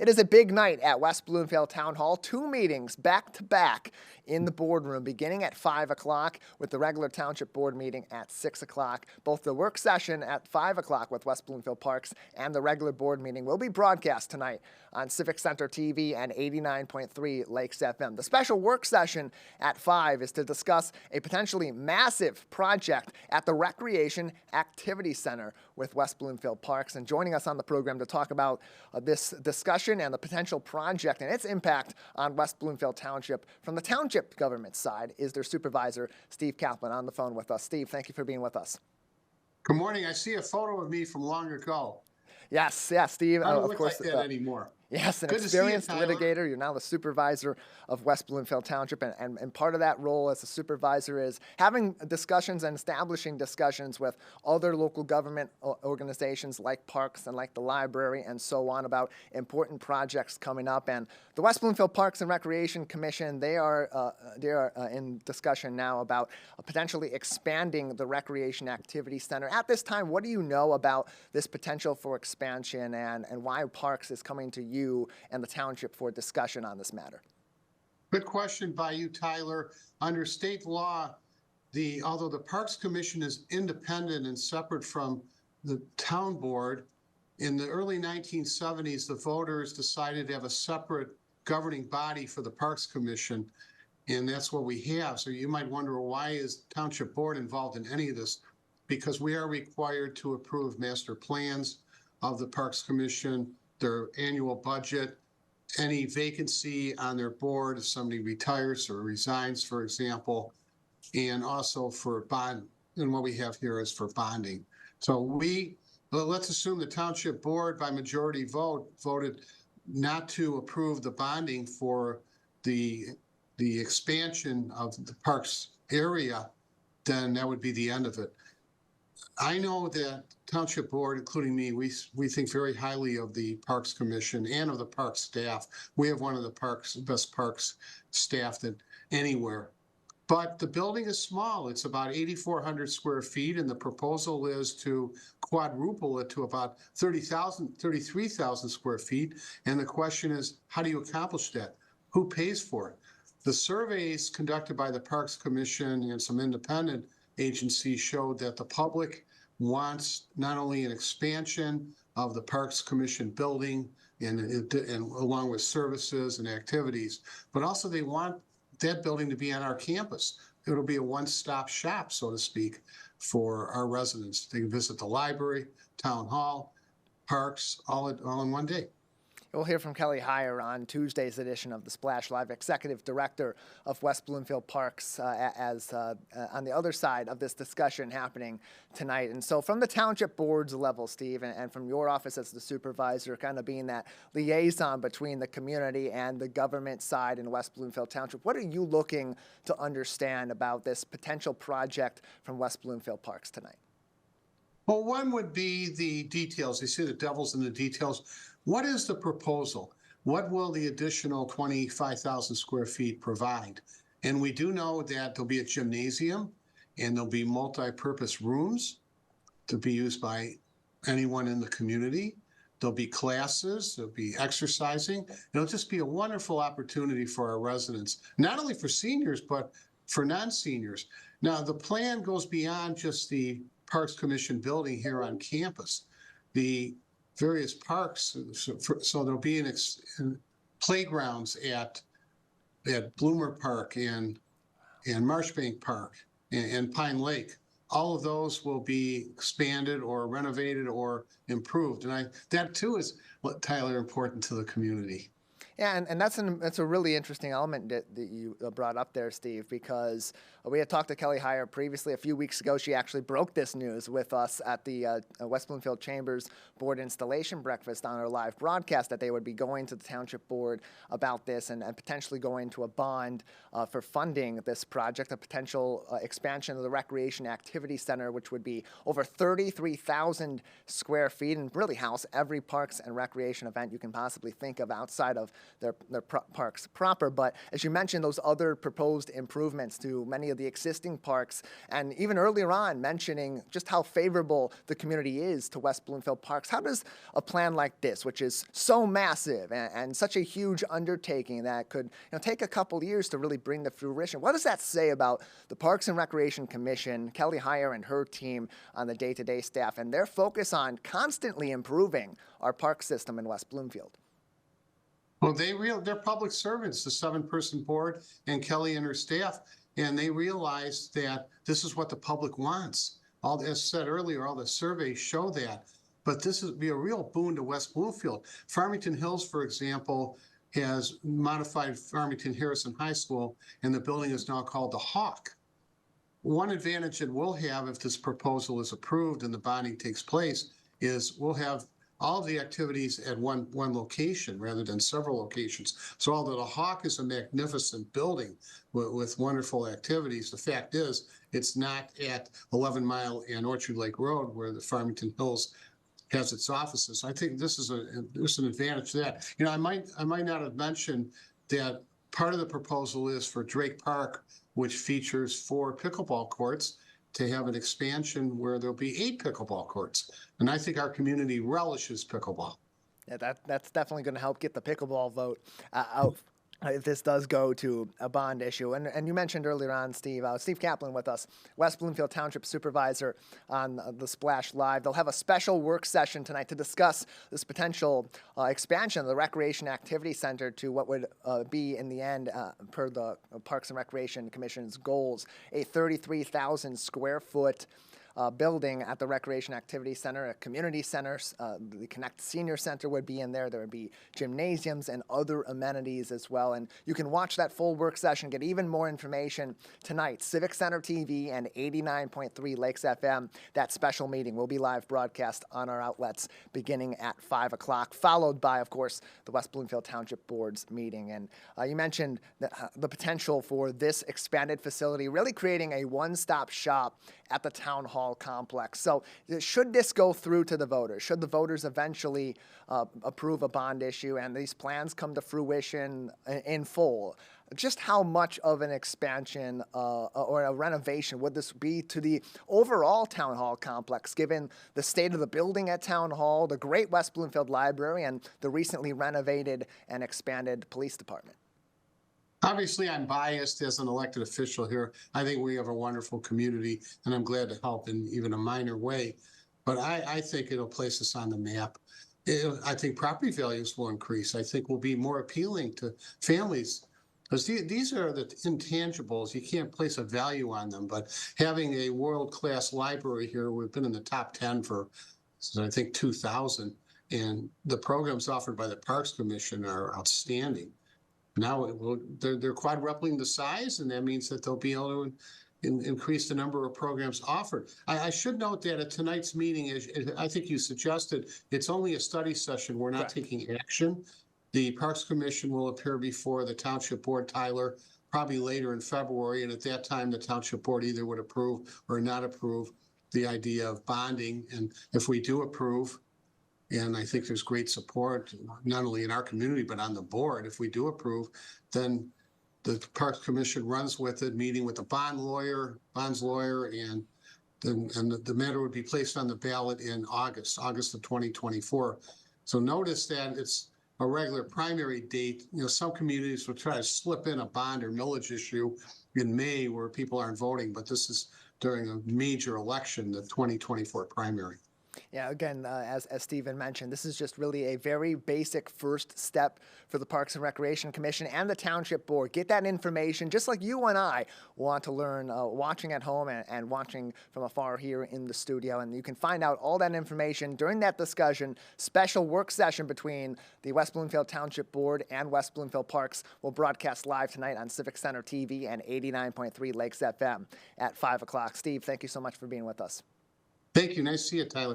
It is a big night at West Bloomfield Town Hall. 2 meetings back-to-back in the boardroom, beginning at 5 o'clock with the regular Township Board meeting at 6 o'clock. Both the work session at 5 o'clock with West Bloomfield Parks and the regular board meeting will be broadcast tonight on Civic Center TV and 89.3 Lakes FM. The special work session at 5 is to discuss a potentially massive project at the Recreation Activity Center with West Bloomfield Parks. And joining us on the program to talk about this discussion and the potential project and its impact on West Bloomfield Township from the township government side is their supervisor, Steve Kaplan, on the phone with us. Steve, thank you for being with us. Good morning. I see a photo of me from long ago. Yes, Steve. I don't of look course, like that anymore. Yes, an Good to see you, experienced Tyler. litigator. You're now the supervisor of West Bloomfield Township, and part of that role as a supervisor is having discussions and establishing discussions with other local government organizations like parks and like the library and so on about important projects coming up. And the West Bloomfield Parks and Recreation Commission, they are in discussion now about potentially expanding the Recreation Activity Center. At this time, what do you know about this potential for expansion and why Parks is coming to you and the township for discussion on this matter? Good question by you, Tyler. Under state law, although the Parks Commission is independent and separate from the town board, in the early 1970s, the voters decided to have a separate governing body for the Parks Commission, and that's what we have. So you might wonder, why is Township Board involved in any of this? Because we are required to approve master plans of the Parks Commission, their annual budget, any vacancy on their board if somebody retires or resigns, for example, and also for bond. And what we have here is for bonding. So let's assume the Township Board by majority vote voted not to approve the bonding for the expansion of the parks area, then that would be the end of it. I know that Township Board, including me, we think very highly of the Parks Commission and of the park staff. We have one of the best parks staff that anywhere. But the building is small. It's about 8,400 square feet, and the proposal is to quadruple it to about 33,000 square feet. And the question is, how do you accomplish that? Who pays for it? The surveys conducted by the Parks Commission and some independent agencies showed that the public wants not only an expansion of the Parks Commission building and along with services and activities, but also they want that building to be on our campus. It'll be a one-stop shop, so to speak, for our residents. They can visit the library, town hall, parks, all in one day. We'll hear from Kelly Heyer on Tuesday's edition of the Splash Live, Executive Director of West Bloomfield Parks, on the other side of this discussion happening tonight. And so from the Township Board's level, Steve, and from your office as the supervisor, kind of being that liaison between the community and the government side in West Bloomfield Township, what are you looking to understand about this potential project from West Bloomfield Parks tonight? Well, one would be the details. They say the devil's in the details. What is the proposal? What will the additional 25,000 square feet provide? And we do know that there'll be a gymnasium and there'll be multi-purpose rooms to be used by anyone in the community. There'll be classes, there'll be exercising. It'll just be a wonderful opportunity for our residents, not only for seniors, but for non-seniors. Now, the plan goes beyond just the Parks Commission building here on campus. The various parks, so there'll be playgrounds at Bloomer Park and Marshbank Park and Pine Lake. All of those will be expanded or renovated or improved. And that too is what, Tyler, important to the community. Yeah, and that's a really interesting element that you brought up there, Steve, because we had talked to Kelly Heyer previously. A few weeks ago, she actually broke this news with us at the West Bloomfield Chambers Board Installation Breakfast on our live broadcast, that they would be going to the Township Board about this and potentially going to a bond for funding this project, a potential expansion of the Recreation Activity Center, which would be over 33,000 square feet and really house every parks and recreation event you can possibly think of outside of their parks proper. But as you mentioned, those other proposed improvements to many of of the existing parks, and even earlier on mentioning just how favorable the community is to West Bloomfield Parks. How does a plan like this, which is so massive and such a huge undertaking that could take a couple years to really bring to fruition, what does that say about the Parks and Recreation Commission, Kelly Heyer and her team on the day-to-day staff, and their focus on constantly improving our park system in West Bloomfield? Well, they're public servants, the 7-person board and Kelly and her staff, and they realize that this is what the public wants. As said earlier, all the surveys show that. But this would be a real boon to West Bloomfield. Farmington Hills, for example, has modified Farmington Harrison High School, and the building is now called the Hawk. One advantage it will have if this proposal is approved and the bonding takes place is we'll have all of the activities at one location rather than several locations. So although the Hawk is a magnificent building with wonderful activities, the fact is it's not at 11 Mile and Orchard Lake Road where the Farmington Hills has its offices. I think there's an advantage to that. I might not have mentioned that part of the proposal is for Drake Park, which features 4 pickleball courts, to have an expansion where there'll be 8 pickleball courts. And I think our community relishes pickleball. Yeah, that's definitely going to help get the pickleball vote out if this does go to a bond issue. And you mentioned earlier on, Steve Kaplan with us, West Bloomfield Township Supervisor on the Splash Live. They'll have a special work session tonight to discuss this potential expansion of the Recreation Activity Center to what would be, in the end, per the Parks and Recreation Commission's goals, a 33,000 square foot building at the Recreation Activity Center, a community center. The Connect Senior Center would be in there. There would be gymnasiums and other amenities as well. And you can watch that full work session, get even more information tonight. Civic Center TV and 89.3 Lakes FM. That special meeting will be live broadcast on our outlets beginning at 5 o'clock, followed by, of course, the West Bloomfield Township Board's meeting. And you mentioned the potential for this expanded facility, really creating a one-stop shop at the town hall complex. So should this go through to the voters, should the voters eventually approve a bond issue and these plans come to fruition in full, just how much of an expansion or a renovation would this be to the overall town hall complex, given the state of the building at town hall, the great West Bloomfield Library, and the recently renovated and expanded police department? Obviously, I'm biased as an elected official here. I think we have a wonderful community, and I'm glad to help in even a minor way. But I think it'll place us on the map. I think property values will increase. I think we'll be more appealing to families. Because these are the intangibles. You can't place a value on them. But having a world-class library here, we've been in the top 10 since I think 2000. And the programs offered by the Parks Commission are outstanding. Now they're quadrupling the size, and that means that they'll be able to increase the number of programs offered. I should note that at tonight's meeting, as I think you suggested, it's only a study session. We're not taking action. The Parks Commission will appear before the Township Board, Tyler, probably later in February, and at that time, the Township Board either would approve or not approve the idea of bonding. And if we do approve, and I think there's great support, not only in our community, but on the board. If we do approve, then the Parks Commission runs with it, meeting with the bonds lawyer, and the matter would be placed on the ballot in August of 2024. So notice that it's a regular primary date. Some communities will try to slip in a bond or millage issue in May where people aren't voting, but this is during a major election, the 2024 primary. Yeah, again, as Stephen mentioned, this is just really a very basic first step for the Parks and Recreation Commission and the Township Board. Get that information, just like you and I want to learn, watching at home and watching from afar here in the studio. And you can find out all that information during that discussion. Special work session between the West Bloomfield Township Board and West Bloomfield Parks will broadcast live tonight on Civic Center TV and 89.3 Lakes FM at 5 o'clock. Steve, thank you so much for being with us. Thank you. Nice to see you, Tyler.